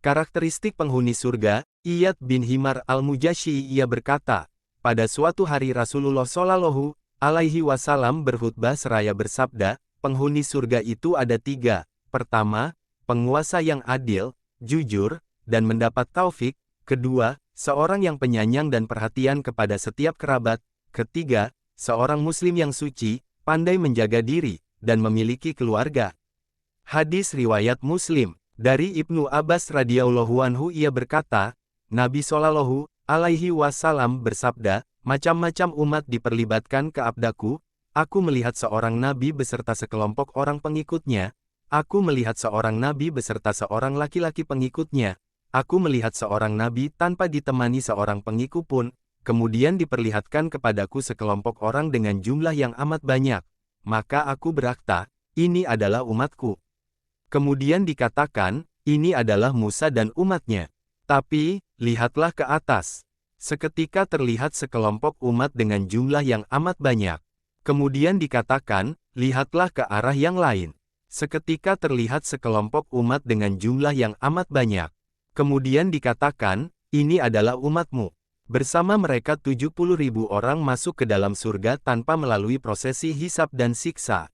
Karakteristik penghuni surga, Iyad bin Himar al-Mujashi ia berkata, pada suatu hari Rasulullah Shallallahu Alaihi Wasallam berkhutbah seraya bersabda, penghuni surga itu ada 3. Pertama, penguasa yang adil, jujur, dan mendapat taufik. Kedua, seorang yang penyayang dan perhatian kepada setiap kerabat. Ketiga, seorang muslim yang suci, pandai menjaga diri, dan memiliki keluarga. Hadis riwayat Muslim. Dari Ibnu Abbas radhiyallahu anhu ia berkata, Nabi Shallallahu Alaihi Wasallam bersabda, macam-macam umat diperlibatkan ke abdaku, aku melihat seorang nabi beserta sekelompok orang pengikutnya, aku melihat seorang nabi beserta seorang laki-laki pengikutnya, aku melihat seorang nabi tanpa ditemani seorang pengikut pun, kemudian diperlihatkan kepadaku sekelompok orang dengan jumlah yang amat banyak, maka aku berkata, ini adalah umatku. Kemudian dikatakan, ini adalah Musa dan umatnya. Tapi, lihatlah ke atas. Seketika terlihat sekelompok umat dengan jumlah yang amat banyak. Kemudian dikatakan, lihatlah ke arah yang lain. Seketika terlihat sekelompok umat dengan jumlah yang amat banyak. Kemudian dikatakan, ini adalah umatmu. Bersama mereka 70.000 orang masuk ke dalam surga tanpa melalui prosesi hisab dan siksa.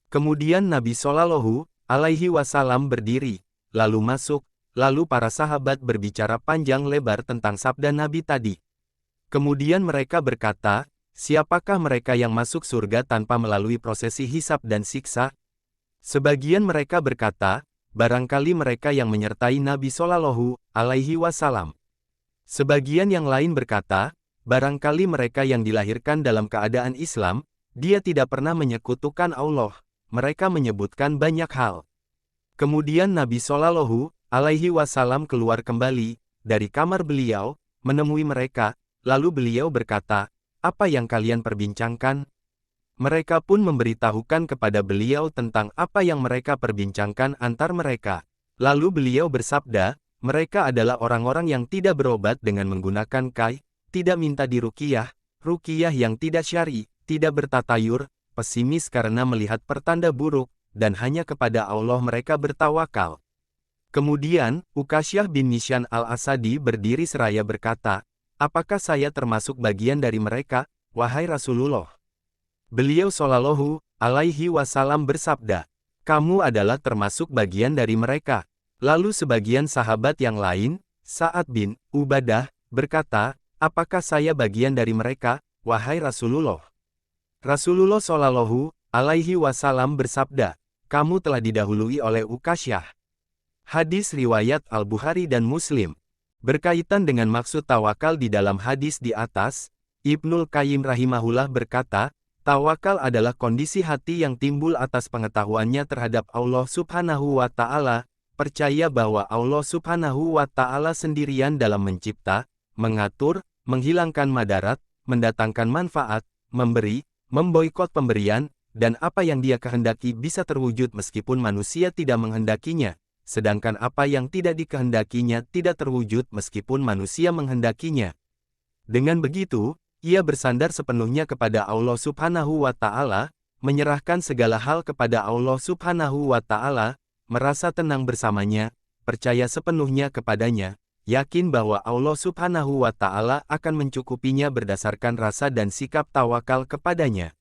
Kemudian Nabi Shallallahu Alaihi Wasallam berdiri, lalu masuk, lalu para sahabat berbicara panjang lebar tentang sabda Nabi tadi. Kemudian mereka berkata, siapakah mereka yang masuk surga tanpa melalui prosesi hisab dan siksa? Sebagian mereka berkata, barangkali mereka yang menyertai Nabi Shallallahu Alaihi Wasallam. Sebagian yang lain berkata, barangkali mereka yang dilahirkan dalam keadaan Islam, dia tidak pernah menyekutukan Allah. Mereka menyebutkan banyak hal. Kemudian Nabi Shallallahu Alaihi Wasallam keluar kembali dari kamar beliau, menemui mereka, lalu beliau berkata, apa yang kalian perbincangkan? Mereka pun memberitahukan kepada beliau tentang apa yang mereka perbincangkan antar mereka. Lalu beliau bersabda, mereka adalah orang-orang yang tidak berobat dengan menggunakan kai, tidak minta diruqyah, ruqyah yang tidak syar'i, tidak bertatayur, pesimis karena melihat pertanda buruk, dan hanya kepada Allah mereka bertawakal. Kemudian, Uqasyah bin Mishan al-Asadi berdiri seraya berkata, apakah saya termasuk bagian dari mereka, wahai Rasulullah? Beliau Shallallahu Alaihi Wasallam bersabda, kamu adalah termasuk bagian dari mereka. Lalu sebagian sahabat yang lain, Sa'ad bin Ubadah, berkata, apakah saya bagian dari mereka, wahai Rasulullah? Rasulullah Shallallahu Alaihi Wasallam bersabda, kamu telah didahului oleh Uqasyah. Hadis riwayat Al-Bukhari dan Muslim. Berkaitan dengan maksud tawakal di dalam hadis di atas, Ibnul Qayyim rahimahullah berkata, tawakal adalah kondisi hati yang timbul atas pengetahuannya terhadap Allah Subhanahu wa Ta'ala, percaya bahwa Allah Subhanahu wa Ta'ala sendirian dalam mencipta, mengatur, menghilangkan madarat, mendatangkan manfaat, memberi, memboikot pemberian, dan apa yang Dia kehendaki bisa terwujud meskipun manusia tidak menghendakinya, sedangkan apa yang tidak dikehendakinya tidak terwujud meskipun manusia menghendakinya. Dengan begitu, ia bersandar sepenuhnya kepada Allah Subhanahu wa Ta'ala, menyerahkan segala hal kepada Allah Subhanahu wa Ta'ala, merasa tenang bersamanya, percaya sepenuhnya kepadanya, yakin bahwa Allah Subhanahu wa Ta'ala akan mencukupinya berdasarkan rasa dan sikap tawakal kepadanya.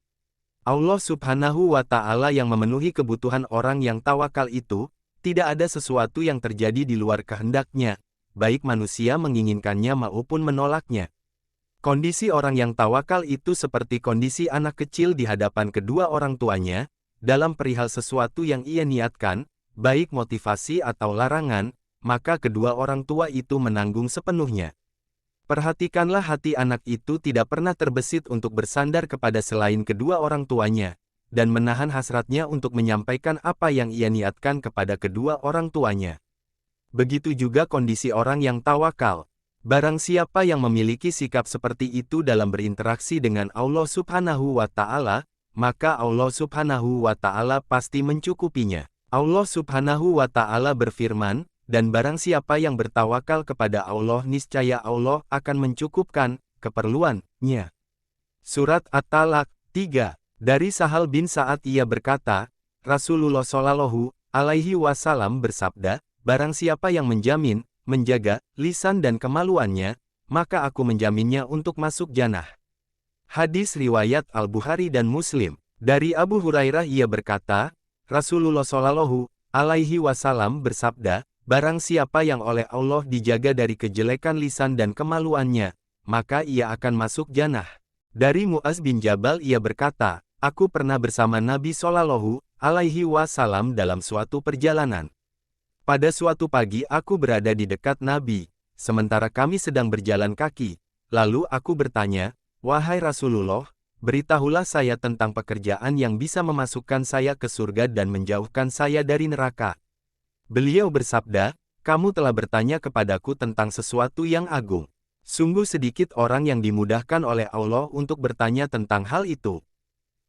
Allah Subhanahu wa Ta'ala yang memenuhi kebutuhan orang yang tawakal itu, tidak ada sesuatu yang terjadi di luar kehendaknya, baik manusia menginginkannya maupun menolaknya. Kondisi orang yang tawakal itu seperti kondisi anak kecil di hadapan kedua orang tuanya, dalam perihal sesuatu yang ia niatkan, baik motivasi atau larangan, maka kedua orang tua itu menanggung sepenuhnya. Perhatikanlah hati anak itu tidak pernah terbesit untuk bersandar kepada selain kedua orang tuanya, dan menahan hasratnya untuk menyampaikan apa yang ia niatkan kepada kedua orang tuanya. Begitu juga kondisi orang yang tawakal. Barang siapa yang memiliki sikap seperti itu dalam berinteraksi dengan Allah Subhanahu wa Ta'ala, maka Allah Subhanahu wa Ta'ala pasti mencukupinya. Allah Subhanahu wa Ta'ala berfirman, dan barang siapa yang bertawakal kepada Allah niscaya Allah akan mencukupkan keperluannya. Surat At-Talaq 3. Dari Sahal bin Sa'ad ia berkata, Rasulullah Shallallahu Alaihi Wasallam bersabda, barang siapa yang menjamin, menjaga, lisan dan kemaluannya, maka aku menjaminnya untuk masuk jannah. Hadis riwayat Al-Bukhari dan Muslim. Dari Abu Hurairah ia berkata, Rasulullah Shallallahu Alaihi Wasallam bersabda, barang siapa yang oleh Allah dijaga dari kejelekan lisan dan kemaluannya, maka ia akan masuk jannah. Dari Mu'az bin Jabal ia berkata, aku pernah bersama Nabi Shallallahu Alaihi Wasallam dalam suatu perjalanan. Pada suatu pagi aku berada di dekat Nabi, sementara kami sedang berjalan kaki. Lalu aku bertanya, wahai Rasulullah, beritahulah saya tentang pekerjaan yang bisa memasukkan saya ke surga dan menjauhkan saya dari neraka. Beliau bersabda, kamu telah bertanya kepadaku tentang sesuatu yang agung. Sungguh sedikit orang yang dimudahkan oleh Allah untuk bertanya tentang hal itu.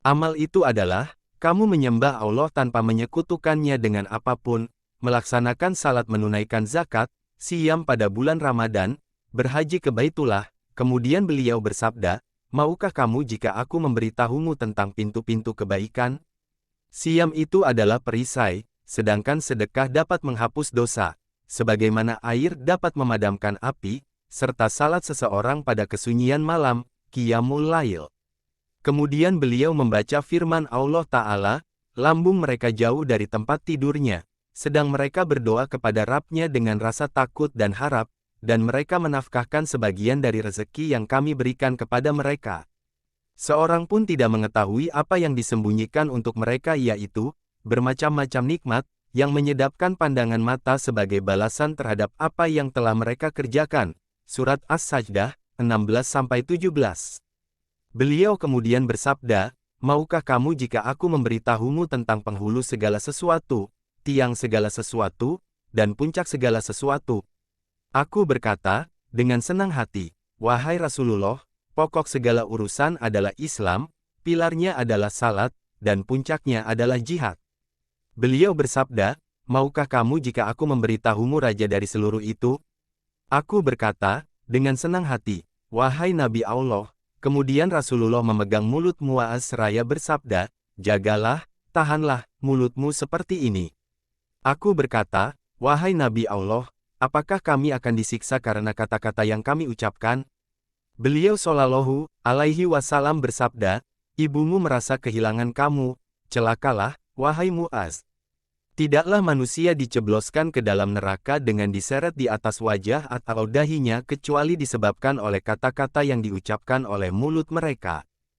Amal itu adalah, kamu menyembah Allah tanpa menyekutukannya dengan apapun, melaksanakan salat, menunaikan zakat, siyam pada bulan Ramadan, berhaji ke Baitullah. Kemudian beliau bersabda, maukah kamu jika aku memberitahumu tentang pintu-pintu kebaikan? Siyam itu adalah perisai, sedangkan sedekah dapat menghapus dosa, sebagaimana air dapat memadamkan api, serta salat seseorang pada kesunyian malam, qiyamul lail. Kemudian beliau membaca firman Allah Ta'ala, lambung mereka jauh dari tempat tidurnya, sedang mereka berdoa kepada Rabb-nya dengan rasa takut dan harap, dan mereka menafkahkan sebagian dari rezeki yang kami berikan kepada mereka. Seorang pun tidak mengetahui apa yang disembunyikan untuk mereka, yaitu bermacam-macam nikmat, yang menyedapkan pandangan mata sebagai balasan terhadap apa yang telah mereka kerjakan. Surat As-Sajdah, 16-17. Beliau kemudian bersabda, maukah kamu jika aku memberitahumu tentang penghulu segala sesuatu, tiang segala sesuatu, dan puncak segala sesuatu? Aku berkata, dengan senang hati, wahai Rasulullah, pokok segala urusan adalah Islam, pilarnya adalah salat, dan puncaknya adalah jihad. Beliau bersabda, maukah kamu jika aku memberitahumu raja dari seluruh itu? Aku berkata, dengan senang hati, wahai Nabi Allah. Kemudian Rasulullah memegang mulut Mu'az seraya bersabda, jagalah, tahanlah mulutmu seperti ini. Aku berkata, wahai Nabi Allah, apakah kami akan disiksa karena kata-kata yang kami ucapkan? Beliau Shallallahu Alaihi Wasallam bersabda, ibumu merasa kehilangan kamu, celakalah, wahai Mu'az. Tidaklah manusia dicebloskan ke dalam neraka dengan diseret di atas wajah atau dahinya kecuali disebabkan oleh kata-kata yang diucapkan oleh mulut mereka.